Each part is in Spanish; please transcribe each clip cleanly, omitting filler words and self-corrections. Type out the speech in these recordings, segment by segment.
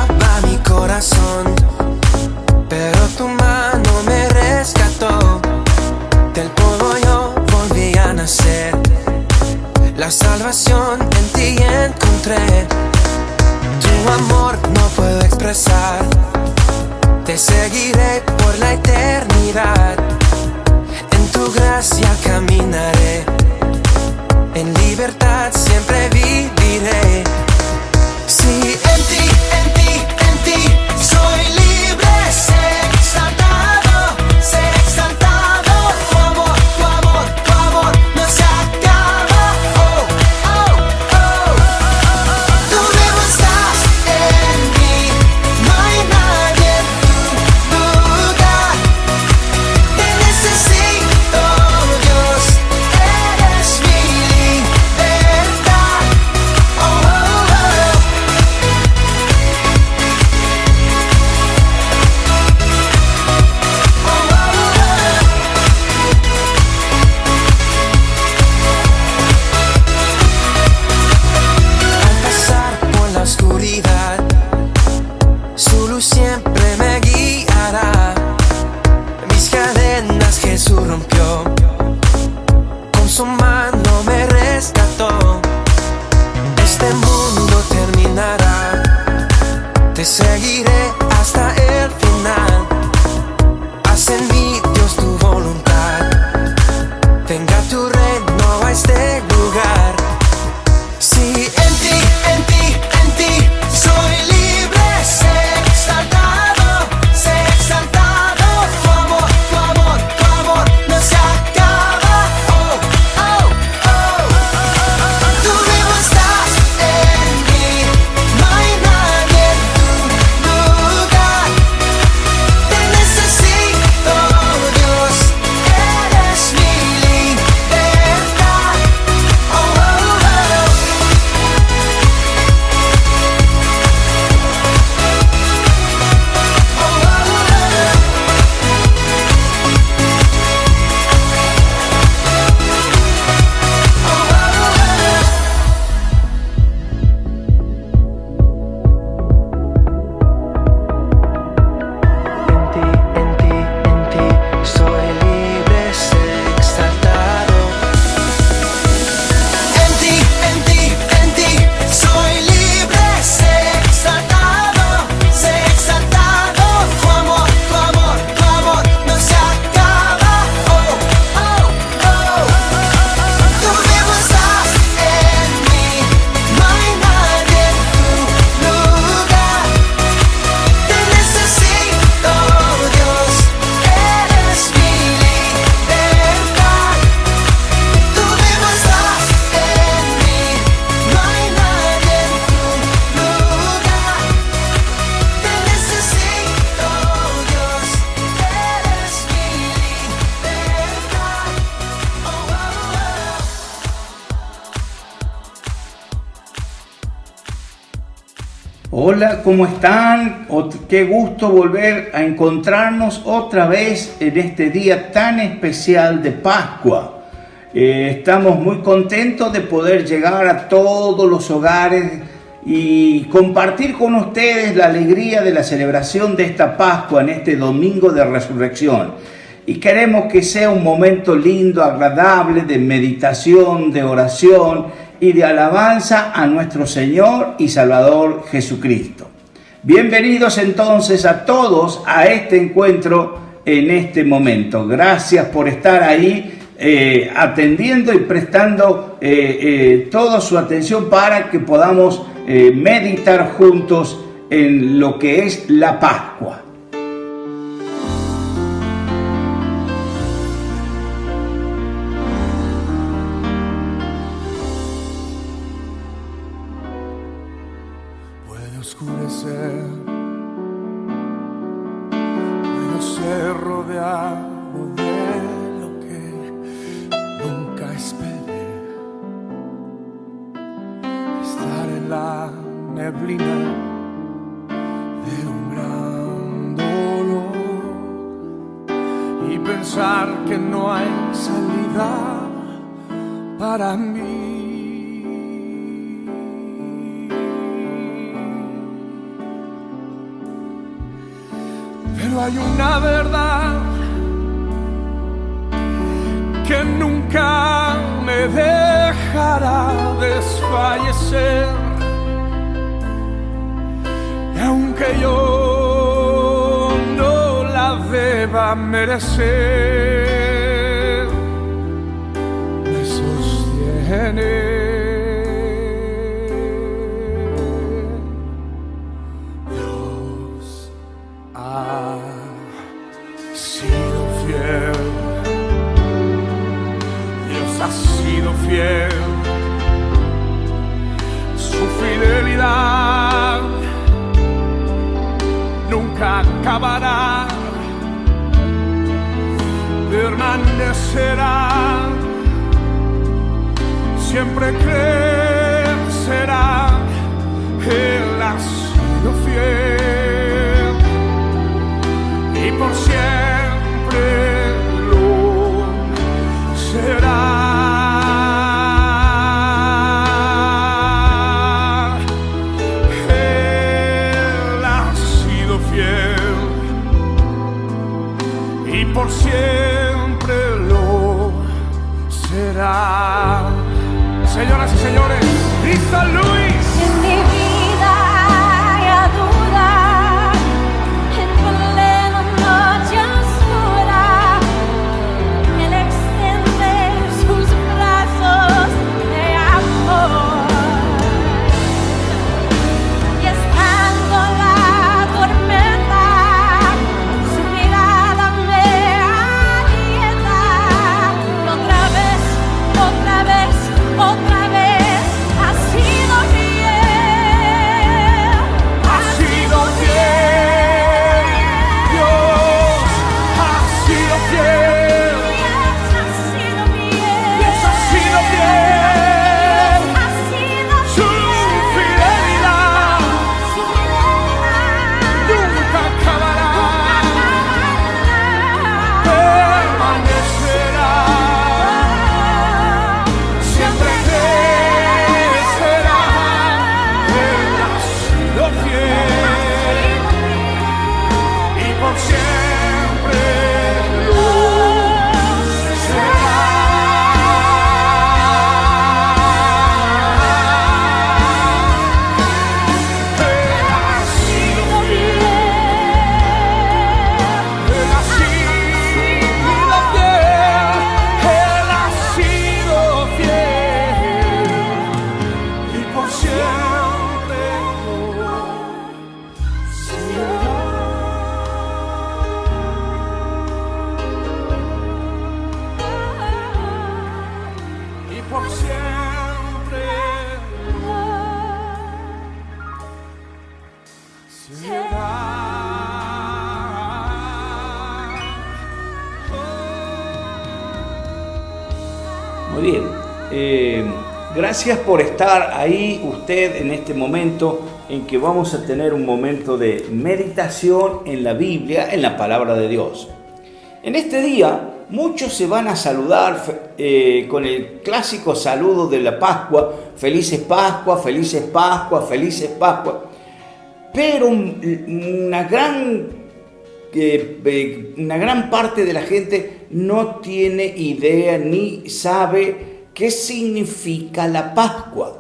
amaba mi corazón, pero tu mano me rescató. Del polvo yo volví a nacer, la salvación en ti encontré. Tu amor no puedo expresar, te seguiré por la eternidad. En tu gracia caminaré, en libertad siempre viviré. Sí, en ti, en ti, en ti soy libre. Ser exaltado, ser exaltado. Tu amor, tu amor, tu amor no se acaba. Oh, oh, oh. Tú vivo estás en mí, no hay nadie en tu lugar. Te necesito, Dios, eres mi libertad. Oh, oh, oh. Al pasar por la oscuridad, su luz siempre me guiará. Mis cadenas Jesús rompió, con su mano me rescató. Este mundo terminará, te seguiré hasta el final. Haz en mí, Dios, tu voluntad. Venga tu reino a este lugar. Sí, en ti, en ti, en ti soy libre. Ser exaltado, ser exaltado. Tu amor, tu amor, tu amor no se acaba. Oh, oh, oh. Tú vivo estás en mí, no hay nadie en tu lugar. Te necesito, Dios, eres mi libertad. Oh, oh, oh. En ti soy libre, ser exaltado. En ti soy libre, ser exaltado, ser exaltado. Tu amor, tu amor, tu amor no se acaba. Oh, oh, oh. Tú vivo estás en mí, no hay nadie en tu lugar. Te necesito, Dios, eres mi libertad. Tú vivo estás en mí, no hay nadie en tu lugar. Te necesito, Dios, eres mi libertad. Oh, oh, oh. Hola, ¿cómo están? Qué gusto volver a encontrarnos otra vez en este día tan especial de Pascua. Estamos muy contentos de poder llegar a todos los hogares y compartir con ustedes la alegría de la celebración de esta Pascua en este domingo de resurrección. Y queremos que sea un momento lindo, agradable, de meditación, de oración y de alabanza a nuestro Señor y Salvador Jesucristo. Bienvenidos entonces a todos a este encuentro en este momento. Gracias por estar ahí atendiendo y prestando toda su atención para que podamos meditar juntos en lo que es la Pascua. Puede oscurecer, puedo ser rodeado de lo que nunca esperé. Estar en la neblina de un gran dolor y pensar que no hay salida para mí. Solo hay una verdad que nunca me dejará desfallecer. Y aunque yo no la deba merecer, me sostiene. Dios ha sido fiel. Dios ha sido fiel. Su fidelidad nunca acabará, permanecerá, siempre crecerá. Él ha sido fiel y por siempre lo será. Por siempre lo será. Señoras y señores, Cristo Luis. En mi vida haya duda, en plena noche oscura, Él extiende sus brazos de amor. Y estando la tormenta, su mirada me alienta. Y otra vez, otra vez, otra vez, ha sido fiel. Ha sido fiel. Dios ha sido fiel. Dios ha sido fiel. Dios ha sido fiel. Su fidelidad nunca acabará, permanecerá, siempre crecerá. Él ha sido fiel y por siempre lo será. Él ha sido fiel. Él ha sido fiel. Él ha sido fiel y por siempre lo será. Y por siempre será. Muy bien. Gracias por estar ahí usted en este momento en que vamos a tener un momento de meditación en la Biblia, en la palabra de Dios. En este día muchos se van a saludar con el clásico saludo de la Pascua: felices Pascua, felices Pascua, felices Pascua. Pero una gran parte de la gente no tiene idea ni sabe qué significa la Pascua.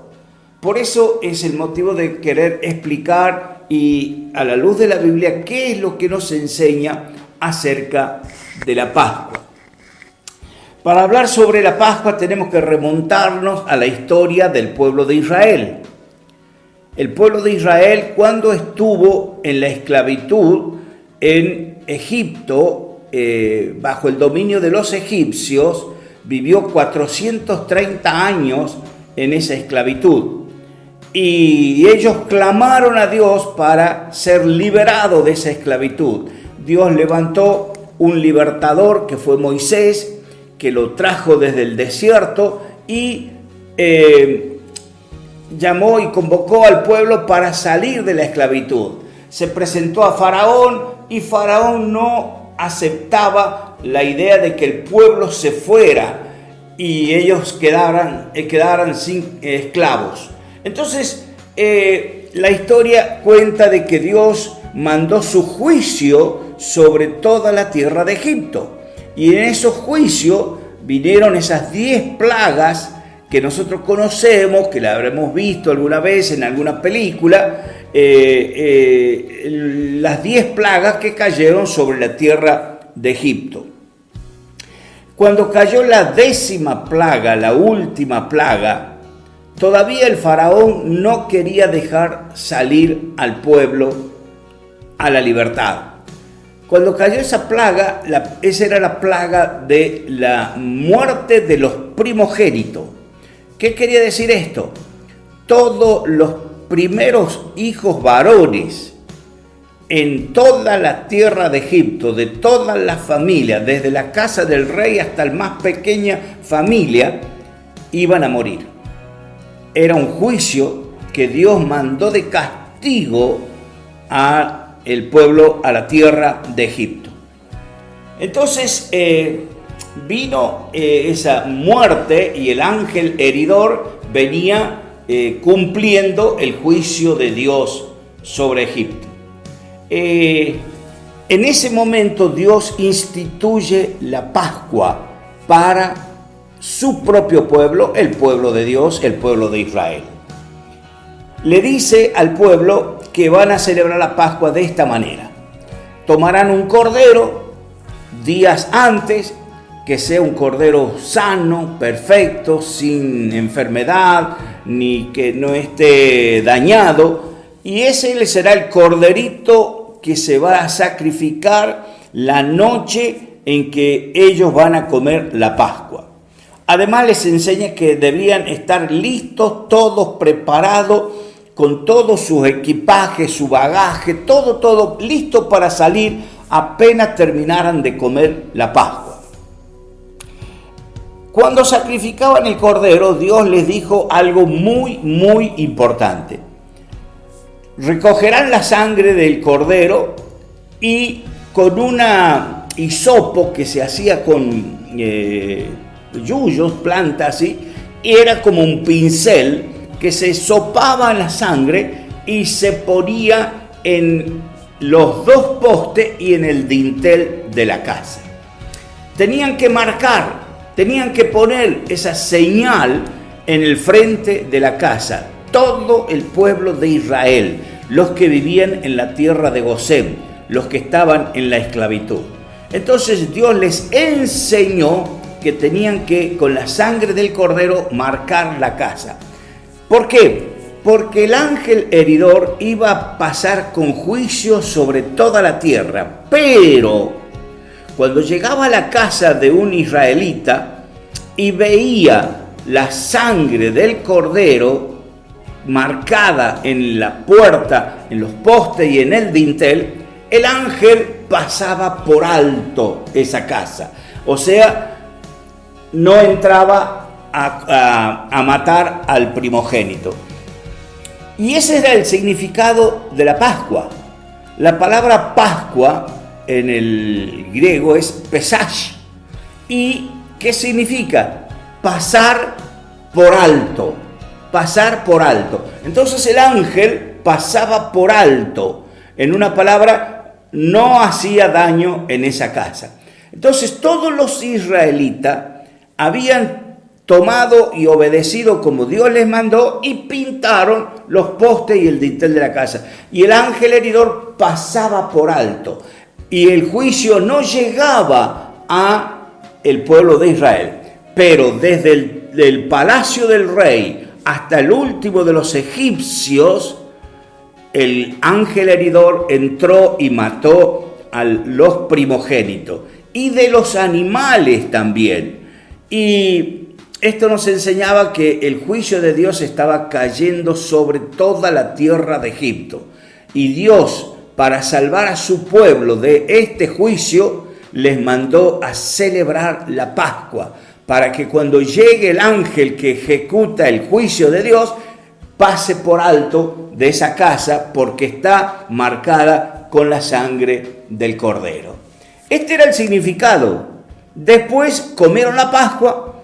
Por eso es el motivo de querer explicar y a la luz de la Biblia qué es lo que nos enseña acerca de la Pascua. Para hablar sobre la Pascua tenemos que remontarnos a la historia del pueblo de Israel. El pueblo de Israel, cuando estuvo en la esclavitud en Egipto, bajo el dominio de los egipcios, vivió 430 años en esa esclavitud. Y ellos clamaron a Dios para ser liberados de esa esclavitud. Dios levantó un libertador que fue Moisés, que lo trajo desde el desierto y llamó y convocó al pueblo para salir de la esclavitud. Se presentó a Faraón y Faraón no aceptaba la idea de que el pueblo se fuera y ellos quedaran sin esclavos. Entonces la historia cuenta de que Dios mandó su juicio sobre toda la tierra de Egipto. Y en esos juicios vinieron esas 10 plagas que nosotros conocemos, que la habremos visto alguna vez en alguna película, las 10 plagas que cayeron sobre la tierra de Egipto. Cuando cayó la 10ª plaga, la última plaga, todavía el faraón no quería dejar salir al pueblo a la libertad. Cuando cayó esa plaga, esa era la plaga de la muerte de los primogénitos. ¿Qué quería decir esto? Todos los primeros hijos varones en toda la tierra de Egipto, de todas las familias, desde la casa del rey hasta la más pequeña familia, iban a morir. Era un juicio que Dios mandó de castigo al pueblo, a la tierra de Egipto. Entonces vino esa muerte y el ángel heridor venía cumpliendo el juicio de Dios sobre Egipto. En ese momento Dios instituye la Pascua para su propio pueblo, el pueblo de Dios, el pueblo de Israel. Le dice al pueblo que van a celebrar la Pascua de esta manera. Tomarán un cordero días antes, que sea un cordero sano, perfecto, sin enfermedad, ni que no esté dañado, y ese será el corderito que se va a sacrificar la noche en que ellos van a comer la Pascua. Además les enseña que debían estar listos, todos preparados, con todos sus equipajes, su bagaje, todo listo para salir apenas terminaran de comer la Pascua. Cuando sacrificaban el cordero, Dios les dijo algo muy importante. Recogerán la sangre del cordero y con una hisopo que se hacía con yuyos, plantas, ¿sí? Y era como un pincel que se sopaba la sangre y se ponía en los 2 postes y en el dintel de la casa. Tenían que marcar, tenían que poner esa señal en el frente de la casa. Todo el pueblo de Israel, los que vivían en la tierra de Gosén, los que estaban en la esclavitud. Entonces Dios les enseñó que tenían que, con la sangre del cordero, marcar la casa. ¿Por qué? Porque el ángel heridor iba a pasar con juicio sobre toda la tierra, pero cuando llegaba a la casa de un israelita y veía la sangre del cordero marcada en la puerta, en los postes y en el dintel, el ángel pasaba por alto esa casa. O sea, no entraba a matar al primogénito. Y ese era el significado de la Pascua. La palabra Pascua en el griego es Pesash. ¿Y qué significa? Pasar por alto. Pasar por alto. Entonces el ángel pasaba por alto. En una palabra, no hacía daño en esa casa. Entonces todos los israelitas habían tomado y obedecido como Dios les mandó y pintaron los postes y el dintel de la casa. Y el ángel heridor pasaba por alto. Y el juicio no llegaba a el pueblo de Israel. Pero desde el palacio del rey hasta el último de los egipcios, el ángel heridor entró y mató a los primogénitos. Y de los animales también. Y esto nos enseñaba que el juicio de Dios estaba cayendo sobre toda la tierra de Egipto. Y Dios, para salvar a su pueblo de este juicio, les mandó a celebrar la Pascua, para que cuando llegue el ángel que ejecuta el juicio de Dios, pase por alto de esa casa, porque está marcada con la sangre del cordero. Este era el significado. Después comieron la Pascua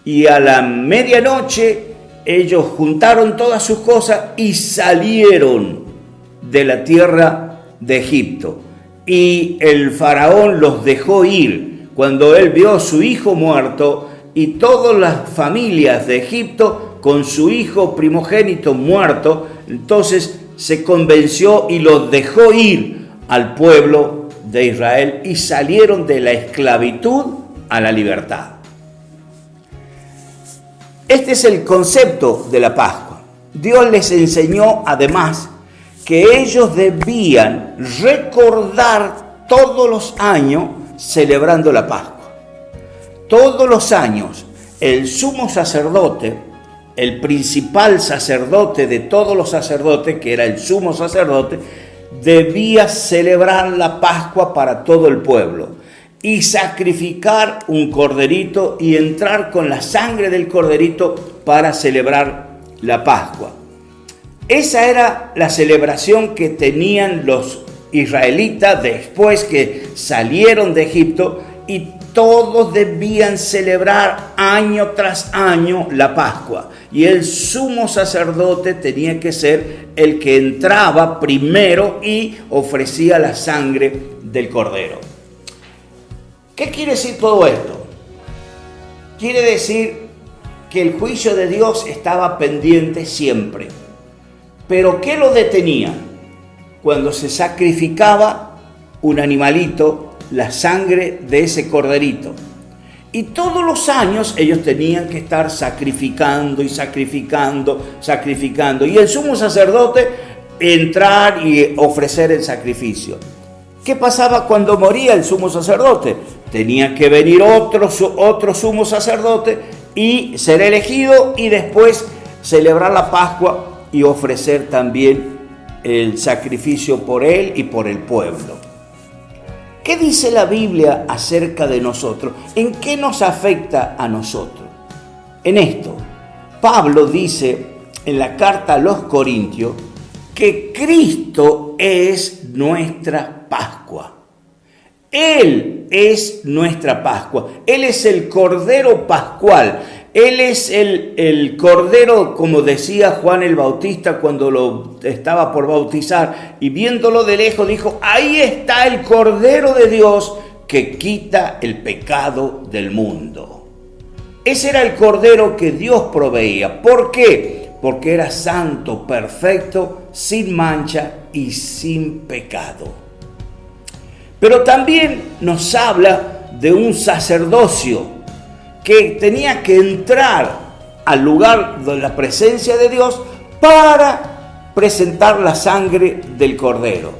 y a la medianoche ellos juntaron todas sus cosas y salieron de la tierra de Egipto. y el faraón los dejó ir cuando él vio a su hijo muerto y todas las familias de Egipto con su hijo primogénito muerto. Entonces se convenció y los dejó ir al pueblo de Israel y salieron de la esclavitud a la libertad. Este es el concepto de la Pascua. Dios les enseñó además que ellos debían recordar todos los años celebrando la Pascua. Todos los años el sumo sacerdote, el principal sacerdote de todos los sacerdotes, que era el sumo sacerdote, debía celebrar la Pascua para todo el pueblo y sacrificar un corderito y entrar con la sangre del corderito para celebrar la Pascua. Esa era la celebración que tenían los israelitas después que salieron de Egipto, y todos debían celebrar año tras año la Pascua. Y el sumo sacerdote tenía que ser el que entraba primero y ofrecía la sangre del cordero. ¿Qué quiere decir todo esto? Quiere decir que el juicio de Dios estaba pendiente siempre. ¿Pero qué lo detenía? Cuando se sacrificaba un animalito, la sangre de ese corderito. Y todos los años ellos tenían que estar sacrificando y sacrificando. Y el sumo sacerdote entrar y ofrecer el sacrificio. ¿Qué pasaba cuando moría el sumo sacerdote? Tenía que venir otro sumo sacerdote y ser elegido y después celebrar la Pascua y ofrecer también el sacrificio por él y por el pueblo. ¿Qué dice la Biblia acerca de nosotros? ¿En qué nos afecta a nosotros? En esto, Pablo dice en la carta a los Corintios que Cristo es nuestra Pascua. Él es nuestra Pascua. Él es el Cordero Pascual. Él es el Cordero, como decía Juan el Bautista cuando lo estaba por bautizar, y viéndolo de lejos dijo: ahí está el Cordero de Dios que quita el pecado del mundo. Ese era el Cordero que Dios proveía. ¿Por qué? Porque era santo, perfecto, sin mancha y sin pecado. Pero también nos habla de un sacerdocio que tenía que entrar al lugar de la presencia de Dios para presentar la sangre del cordero.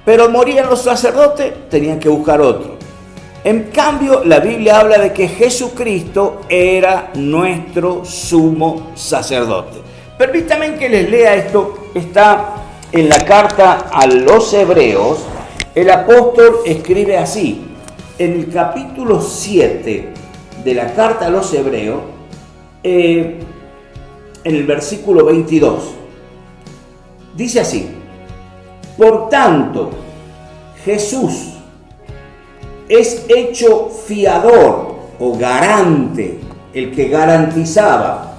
Pero morían los sacerdotes, tenían que buscar otro. En cambio, la Biblia habla de que Jesucristo era nuestro sumo sacerdote. Permítanme que les lea esto. Está en la carta a los Hebreos. El apóstol escribe así, en el capítulo 7 de la carta a los Hebreos, en el versículo 22, dice así: por tanto, Jesús es hecho fiador o garante, el que garantizaba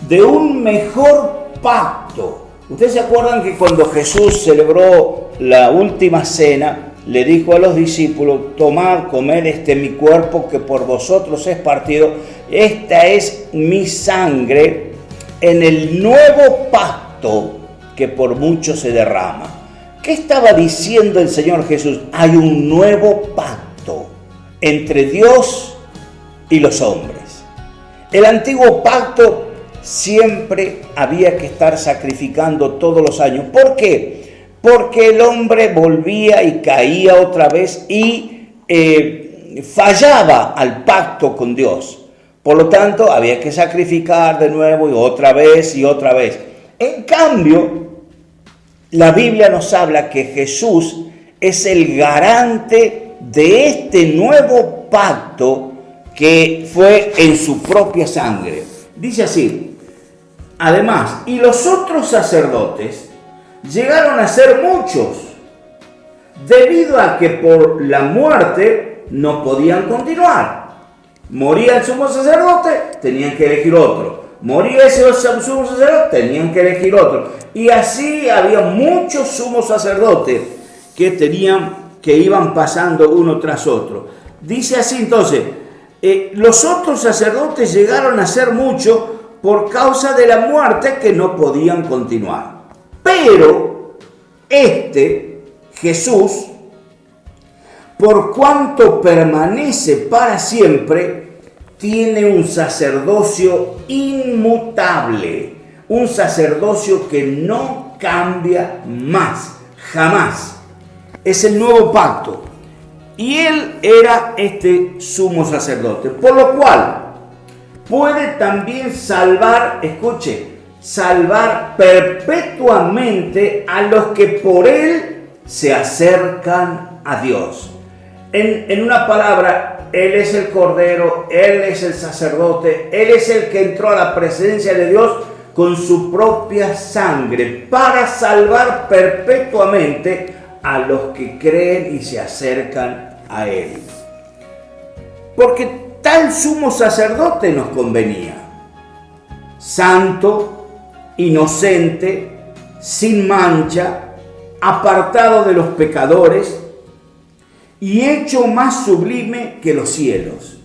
de un mejor pacto. Ustedes se acuerdan que cuando Jesús celebró la última cena, le dijo a los discípulos: tomad, comed mi cuerpo que por vosotros es partido. Esta es mi sangre en el nuevo pacto que por muchos se derrama. ¿Qué estaba diciendo el Señor Jesús? Hay un nuevo pacto entre Dios y los hombres. El antiguo pacto siempre había que estar sacrificando todos los años. ¿Por qué? Porque el hombre volvía y caía otra vez y fallaba al pacto con Dios. Por lo tanto, había que sacrificar de nuevo y otra vez y otra vez. En cambio, la Biblia nos habla que Jesús es el garante de este nuevo pacto que fue en su propia sangre. Dice así: además, y los otros sacerdotes llegaron a ser muchos, debido a que por la muerte no podían continuar. Moría el sumo sacerdote, tenían que elegir otro. Moría ese sumo sacerdote, tenían que elegir otro. Y así había muchos sumos sacerdotes. que iban pasando uno tras otro. Dice así entonces, los otros sacerdotes llegaron a ser muchos por causa de la muerte que no podían continuar. Pero Jesús, por cuanto permanece para siempre, tiene un sacerdocio inmutable, un sacerdocio que no cambia más, jamás. Es el nuevo pacto. Y él era este sumo sacerdote, por lo cual puede también salvar perpetuamente a los que por él se acercan a Dios. En una palabra, él es el Cordero, él es el sacerdote, él es el que entró a la presencia de Dios con su propia sangre para salvar perpetuamente a los que creen y se acercan a él. Porque tal sumo sacerdote nos convenía, santo, inocente, sin mancha, apartado de los pecadores y hecho más sublime que los cielos,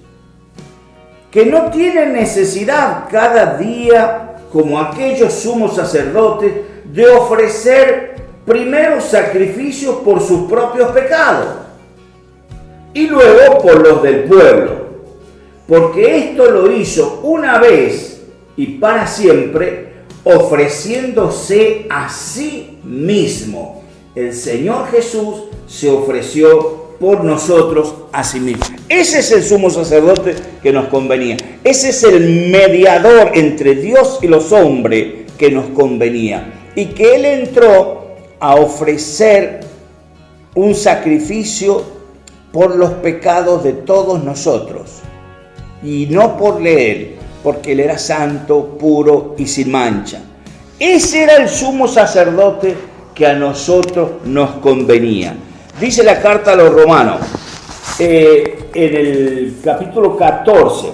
que no tiene necesidad cada día, como aquellos sumos sacerdotes, de ofrecer primero sacrificios por sus propios pecados y luego por los del pueblo, porque esto lo hizo una vez y para siempre, ofreciéndose a sí mismo. El Señor Jesús se ofreció por nosotros a sí mismo. Ese es el sumo sacerdote que nos convenía. Ese es el mediador entre Dios y los hombres que nos convenía. Y que Él entró a ofrecer un sacrificio por los pecados de todos nosotros. Y no por Él, porque Él era santo, puro y sin mancha. Ese era el sumo sacerdote que a nosotros nos convenía. Dice la carta a los Romanos, en el capítulo 14,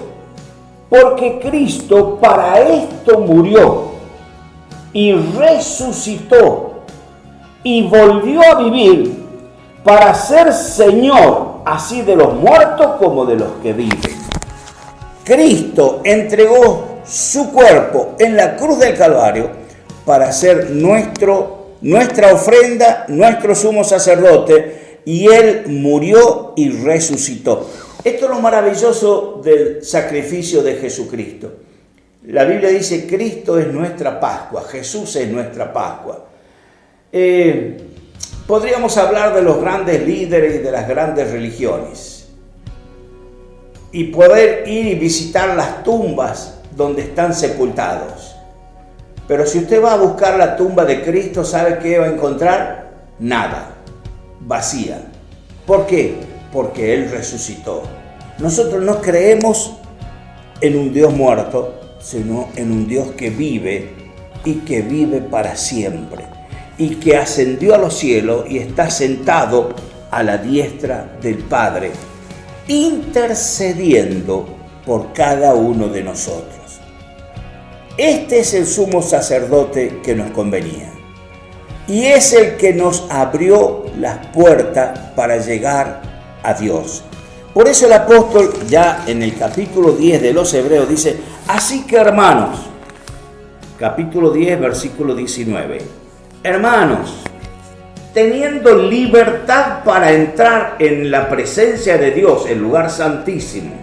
porque Cristo para esto murió y resucitó y volvió a vivir para ser Señor así de los muertos como de los que viven. Cristo entregó su cuerpo en la cruz del Calvario para ser nuestra ofrenda, nuestro sumo sacerdote, y Él murió y resucitó. Esto es lo maravilloso del sacrificio de Jesucristo. La Biblia dice, Cristo es nuestra Pascua, Jesús es nuestra Pascua. Podríamos hablar de los grandes líderes y de las grandes religiones y poder ir y visitar las tumbas donde están sepultados. Pero si usted va a buscar la tumba de Cristo, ¿sabe qué va a encontrar? Nada, vacía. ¿Por qué? Porque Él resucitó. Nosotros no creemos en un Dios muerto, sino en un Dios que vive y que vive para siempre, y que ascendió a los cielos y está sentado a la diestra del Padre, intercediendo por cada uno de nosotros. Este es el sumo sacerdote que nos convenía y es el que nos abrió las puertas para llegar a Dios. Por eso el apóstol ya en el capítulo 10 de los Hebreos dice, así que hermanos, capítulo 10 versículo 19, hermanos, teniendo libertad para entrar en la presencia de Dios, el lugar santísimo,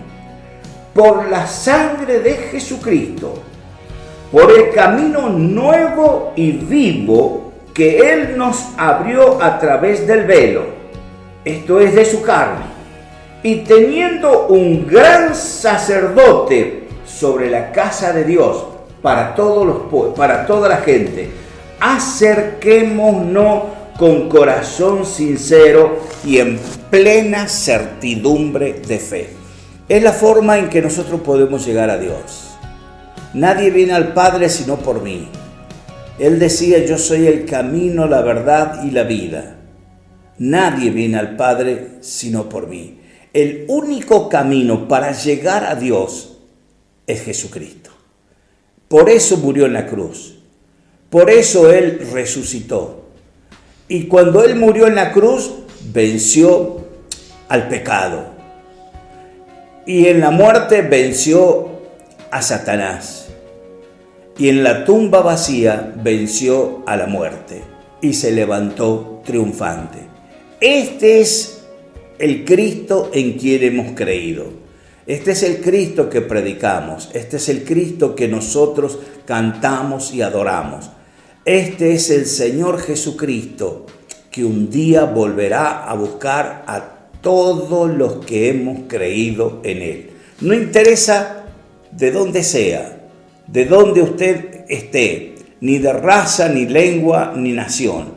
por la sangre de Jesucristo, por el camino nuevo y vivo que Él nos abrió a través del velo, esto es de su carne, y teniendo un gran sacerdote sobre la casa de Dios para toda la gente, acerquémonos con corazón sincero y en plena certidumbre de fe. Es la forma en que nosotros podemos llegar a Dios. Nadie viene al Padre sino por mí. Él decía, yo soy el camino, la verdad y la vida. Nadie viene al Padre sino por mí. El único camino para llegar a Dios es Jesucristo. Por eso murió en la cruz. Por eso Él resucitó. Y cuando Él murió en la cruz, venció al pecado. Y en la muerte venció a Satanás. Y en la tumba vacía venció a la muerte. Y se levantó triunfante. Este es el Cristo en quien hemos creído. Este es el Cristo que predicamos. Este es el Cristo que nosotros cantamos y adoramos. Este es el Señor Jesucristo que un día volverá a buscar a todos los que hemos creído en Él. No interesa de dónde sea, de dónde usted esté, ni de raza, ni lengua, ni nación.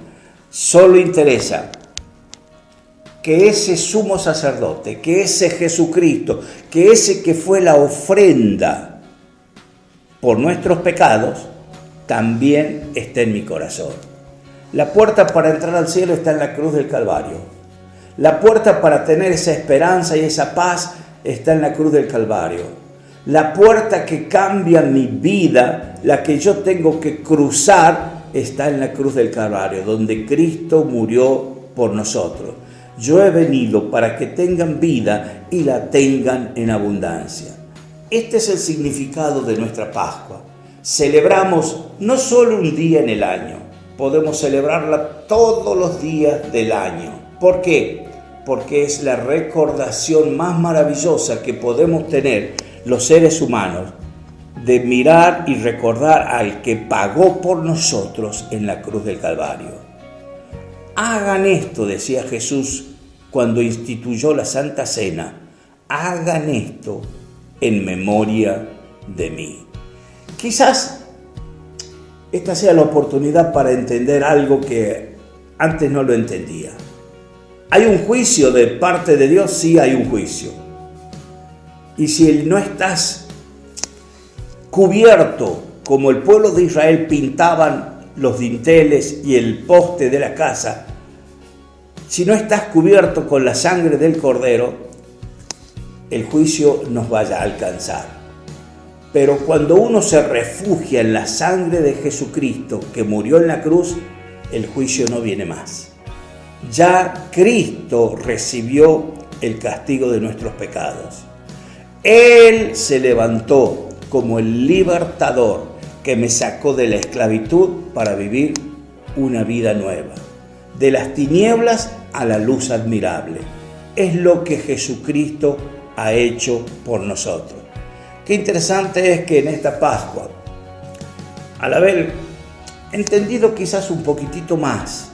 Solo interesa que ese sumo sacerdote, que ese Jesucristo, que ese que fue la ofrenda por nuestros pecados, también esté en mi corazón. La puerta para entrar al cielo está en la cruz del Calvario. La puerta para tener esa esperanza y esa paz está en la cruz del Calvario. La puerta que cambia mi vida, la que yo tengo que cruzar, está en la cruz del Calvario, donde Cristo murió por nosotros. Yo he venido para que tengan vida y la tengan en abundancia. Este es el significado de nuestra Pascua. Celebramos no solo un día en el año, podemos celebrarla todos los días del año. ¿Por qué? Porque es la recordación más maravillosa que podemos tener los seres humanos de mirar y recordar al que pagó por nosotros en la cruz del Calvario. Hagan esto, decía Jesús cuando instituyó la Santa Cena, hagan esto en memoria de mí. Quizás esta sea la oportunidad para entender algo que antes no lo entendía. ¿Hay un juicio de parte de Dios? Sí, hay un juicio. Y si no estás cubierto, como el pueblo de Israel pintaban los dinteles y el poste de la casa, si no estás cubierto con la sangre del Cordero, el juicio nos vaya a alcanzar. Pero cuando uno se refugia en la sangre de Jesucristo que murió en la cruz, el juicio no viene más. Ya Cristo recibió el castigo de nuestros pecados. Él se levantó como el libertador que me sacó de la esclavitud para vivir una vida nueva. De las tinieblas a la luz admirable. Es lo que Jesucristo ha hecho por nosotros. Qué interesante es que en esta Pascua, al haber entendido quizás un poquitito más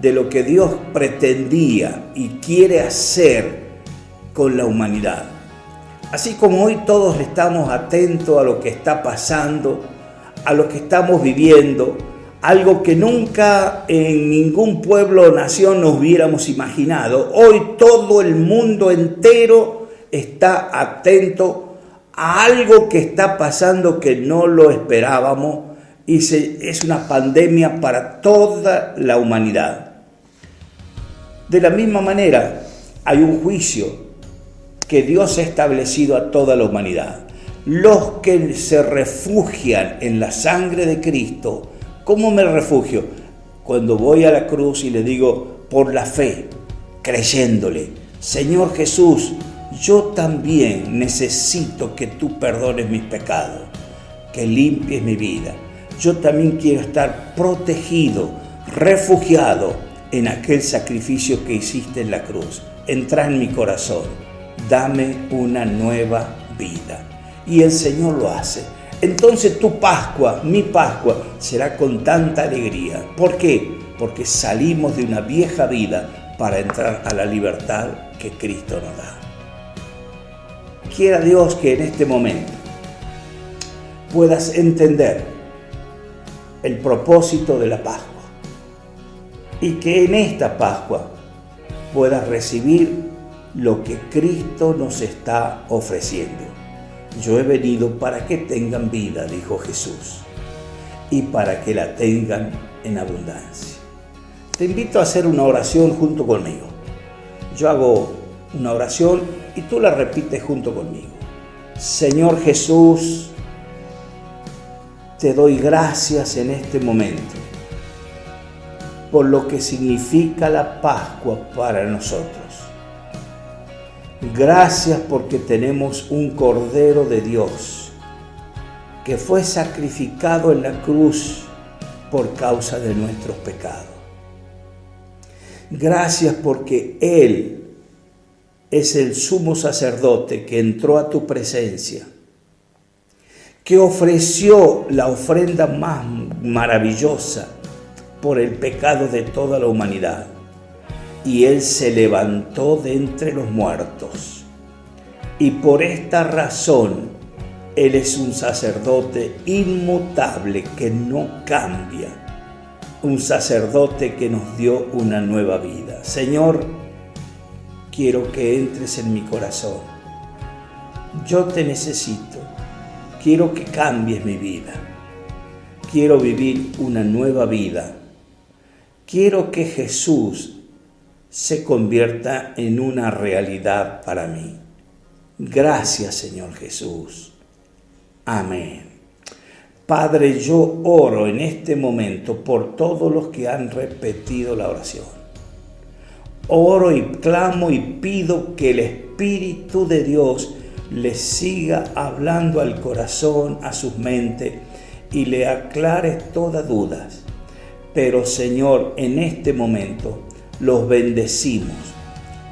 de lo que Dios pretendía y quiere hacer con la humanidad, así como hoy todos estamos atentos a lo que está pasando, a lo que estamos viviendo, algo que nunca en ningún pueblo o nación nos hubiéramos imaginado. Hoy todo el mundo entero está atento a algo que está pasando que no lo esperábamos y es una pandemia para toda la humanidad. De la misma manera, hay un juicio que Dios ha establecido a toda la humanidad. Los que se refugian en la sangre de Cristo. ¿Cómo me refugio? Cuando voy a la cruz y le digo, por la fe, creyéndole, Señor Jesús, yo también necesito que tú perdones mis pecados, que limpies mi vida. Yo también quiero estar protegido, refugiado en aquel sacrificio que hiciste en la cruz. Entra en mi corazón, dame una nueva vida. Y el Señor lo hace. Entonces tu Pascua, mi Pascua, será con tanta alegría. ¿Por qué? Porque salimos de una vieja vida para entrar a la libertad que Cristo nos da. Quiera Dios que en este momento puedas entender el propósito de la Pascua y que en esta Pascua puedas recibir lo que Cristo nos está ofreciendo. Yo he venido para que tengan vida, dijo Jesús, y para que la tengan en abundancia. Te invito a hacer una oración junto conmigo. Yo hago una oración y tú la repites junto conmigo. Señor Jesús, te doy gracias en este momento, por lo que significa la Pascua para nosotros. Gracias porque tenemos un Cordero de Dios que fue sacrificado en la cruz por causa de nuestros pecados. Gracias porque Él es el sumo sacerdote que entró a tu presencia, que ofreció la ofrenda más maravillosa por el pecado de toda la humanidad. Y Él se levantó de entre los muertos. Y por esta razón, Él es un sacerdote inmutable que no cambia. Un sacerdote que nos dio una nueva vida. Señor, quiero que entres en mi corazón. Yo te necesito. Quiero que cambies mi vida. Quiero vivir una nueva vida. Quiero que Jesús se convierta en una realidad para mí. Gracias, Señor Jesús. Amén. Padre, yo oro en este momento por todos los que han repetido la oración. Oro y clamo y pido que el Espíritu de Dios les siga hablando al corazón, a sus mentes y le aclare todas dudas. Pero, Señor, en este momento los bendecimos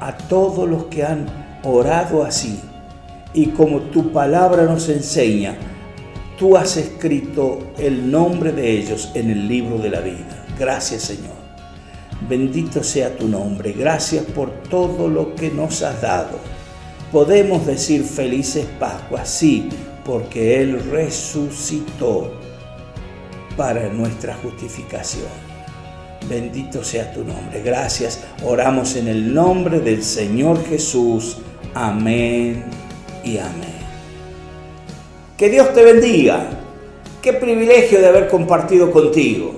a todos los que han orado así. Y como tu palabra nos enseña, tú has escrito el nombre de ellos en el libro de la vida. Gracias, Señor. Bendito sea tu nombre. Gracias por todo lo que nos has dado. Podemos decir felices Pascuas, sí, porque Él resucitó para nuestra justificación. Bendito sea tu nombre. Gracias. Oramos en el nombre del Señor Jesús. Amén y amén. Que Dios te bendiga. Qué privilegio de haber compartido contigo.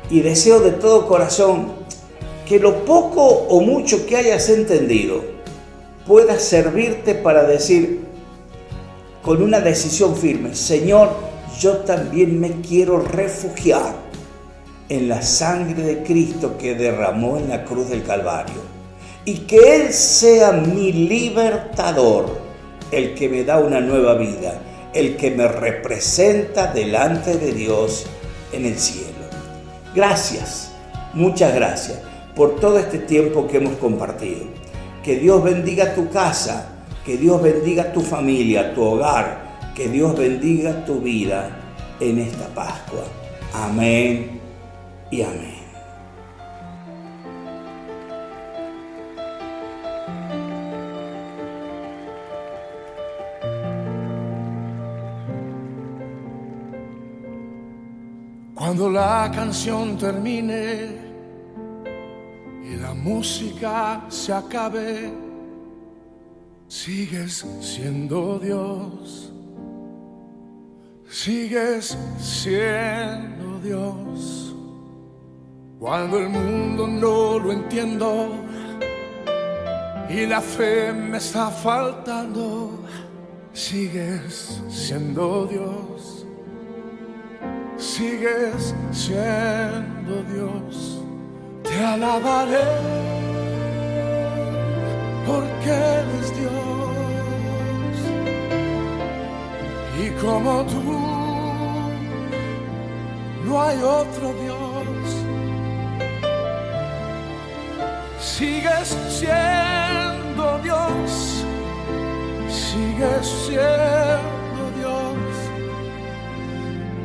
Y deseo de todo corazón que lo poco o mucho que hayas entendido pueda servirte para decir con una decisión firme: Señor, yo también me quiero refugiar en la sangre de Cristo que derramó en la cruz del Calvario, y que Él sea mi libertador, el que me da una nueva vida, el que me representa delante de Dios en el cielo. Gracias, muchas gracias por todo este tiempo que hemos compartido. Que Dios bendiga tu casa, que Dios bendiga tu familia, tu hogar, que Dios bendiga tu vida en esta Pascua. Amén y amén. Cuando la canción termine y la música se acabe, sigues siendo Dios, sigues siendo Dios. Cuando el mundo no lo entiendo y la fe me está faltando, sigues siendo Dios, sigues siendo Dios. Te alabaré porque eres Dios, y como tú no hay otro Dios. Sigues siendo Dios, sigues siendo Dios,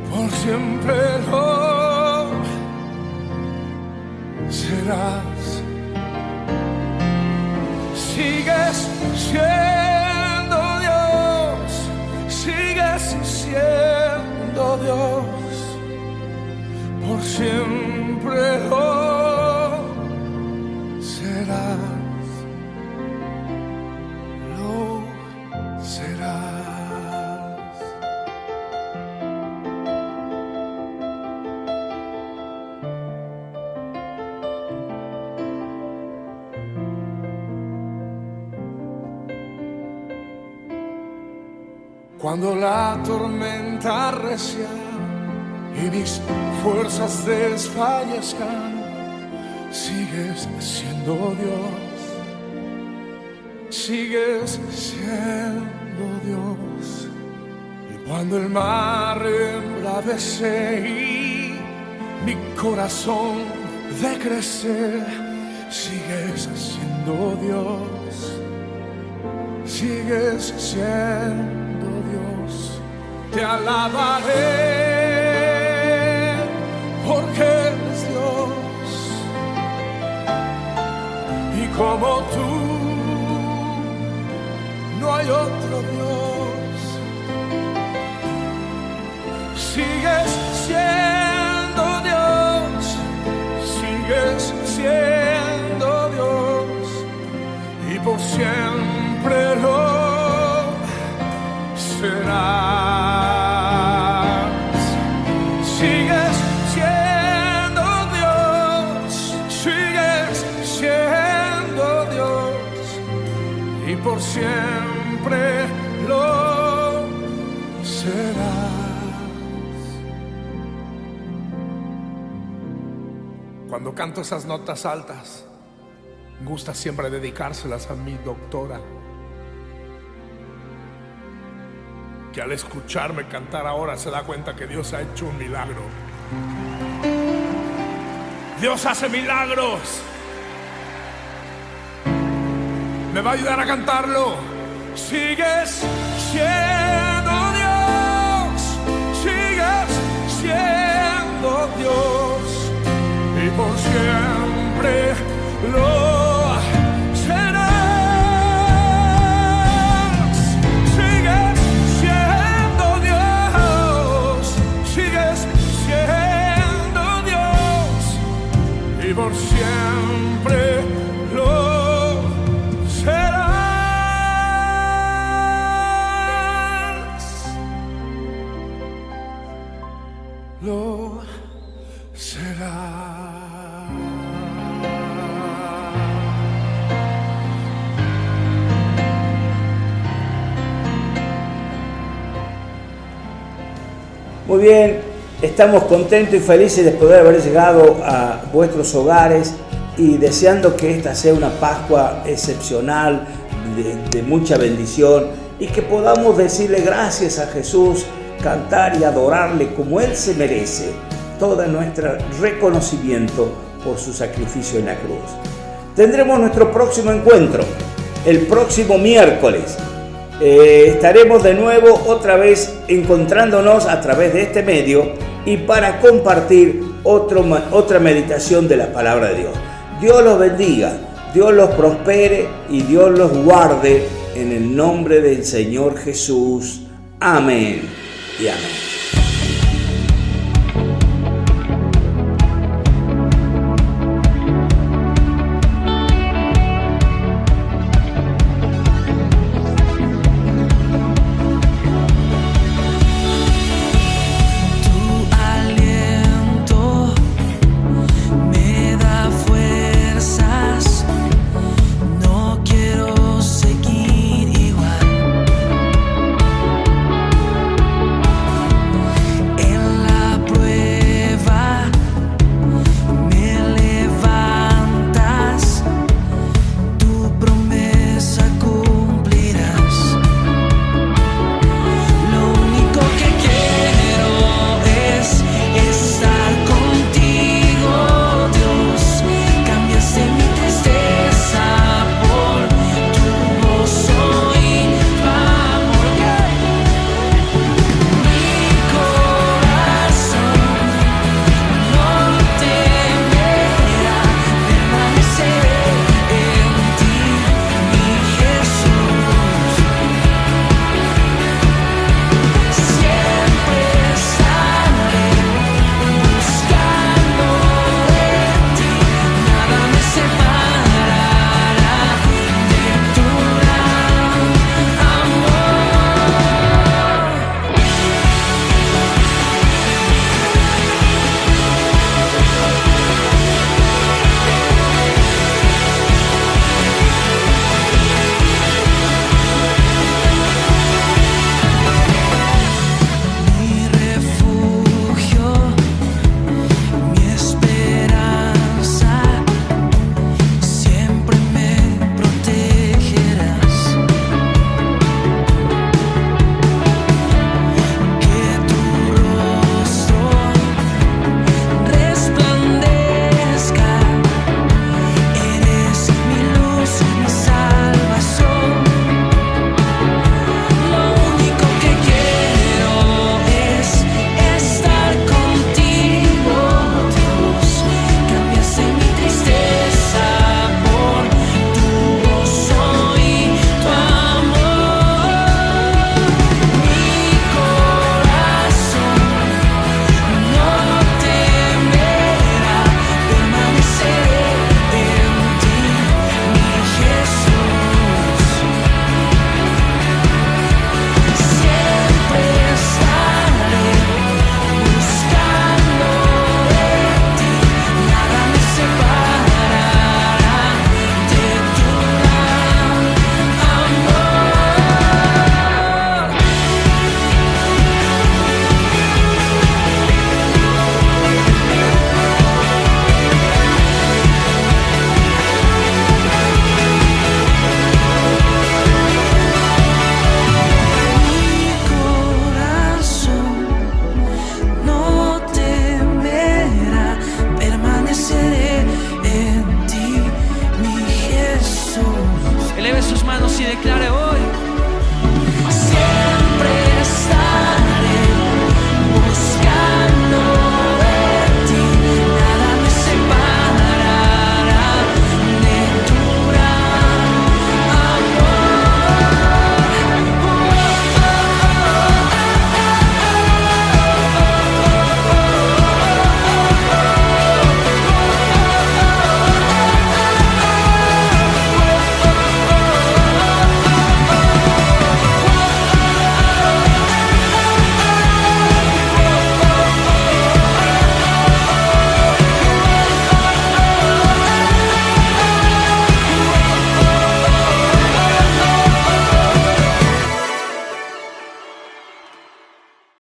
por siempre lo serás. Sigues siendo Dios, sigues siendo Dios, por siempre lo serás, lo serás. Cuando la tormenta arrecia y mis fuerzas desfallezcan, sigues siendo Dios, sigues siendo Dios. Y cuando el mar embravece y mi corazón de crecer, sigues siendo Dios, sigues siendo Dios. Te alabaré porque eres Dios, y como tú no hay otro Dios. Sigues siendo Dios, sigues siendo Dios, y por siempre lo serás. Sigues siendo Dios, sigues siendo Dios, y por siempre lo serás. Cuando canto esas notas altas, me gusta siempre dedicárselas a mi doctora, que al escucharme cantar ahora se da cuenta que Dios ha hecho un milagro. Dios hace milagros. Me va a ayudar a cantarlo. Sigues siendo Dios, sigues siendo Dios, y por siempre lo serás. Sigues siendo Dios, sigues siendo Dios, y por siempre lo serás. Lo serás. Muy bien, estamos contentos y felices de poder haber llegado a vuestros hogares y deseando que esta sea una Pascua excepcional, de mucha bendición, y que podamos decirle gracias a Jesús, cantar y adorarle como Él se merece, todo nuestro reconocimiento por su sacrificio en la cruz. Tendremos nuestro próximo encuentro el próximo miércoles. Estaremos de nuevo otra vez encontrándonos a través de este medio y para compartir otra meditación de la palabra de Dios. Dios los bendiga, Dios los prospere y Dios los guarde en el nombre del Señor Jesús. Amén y amén.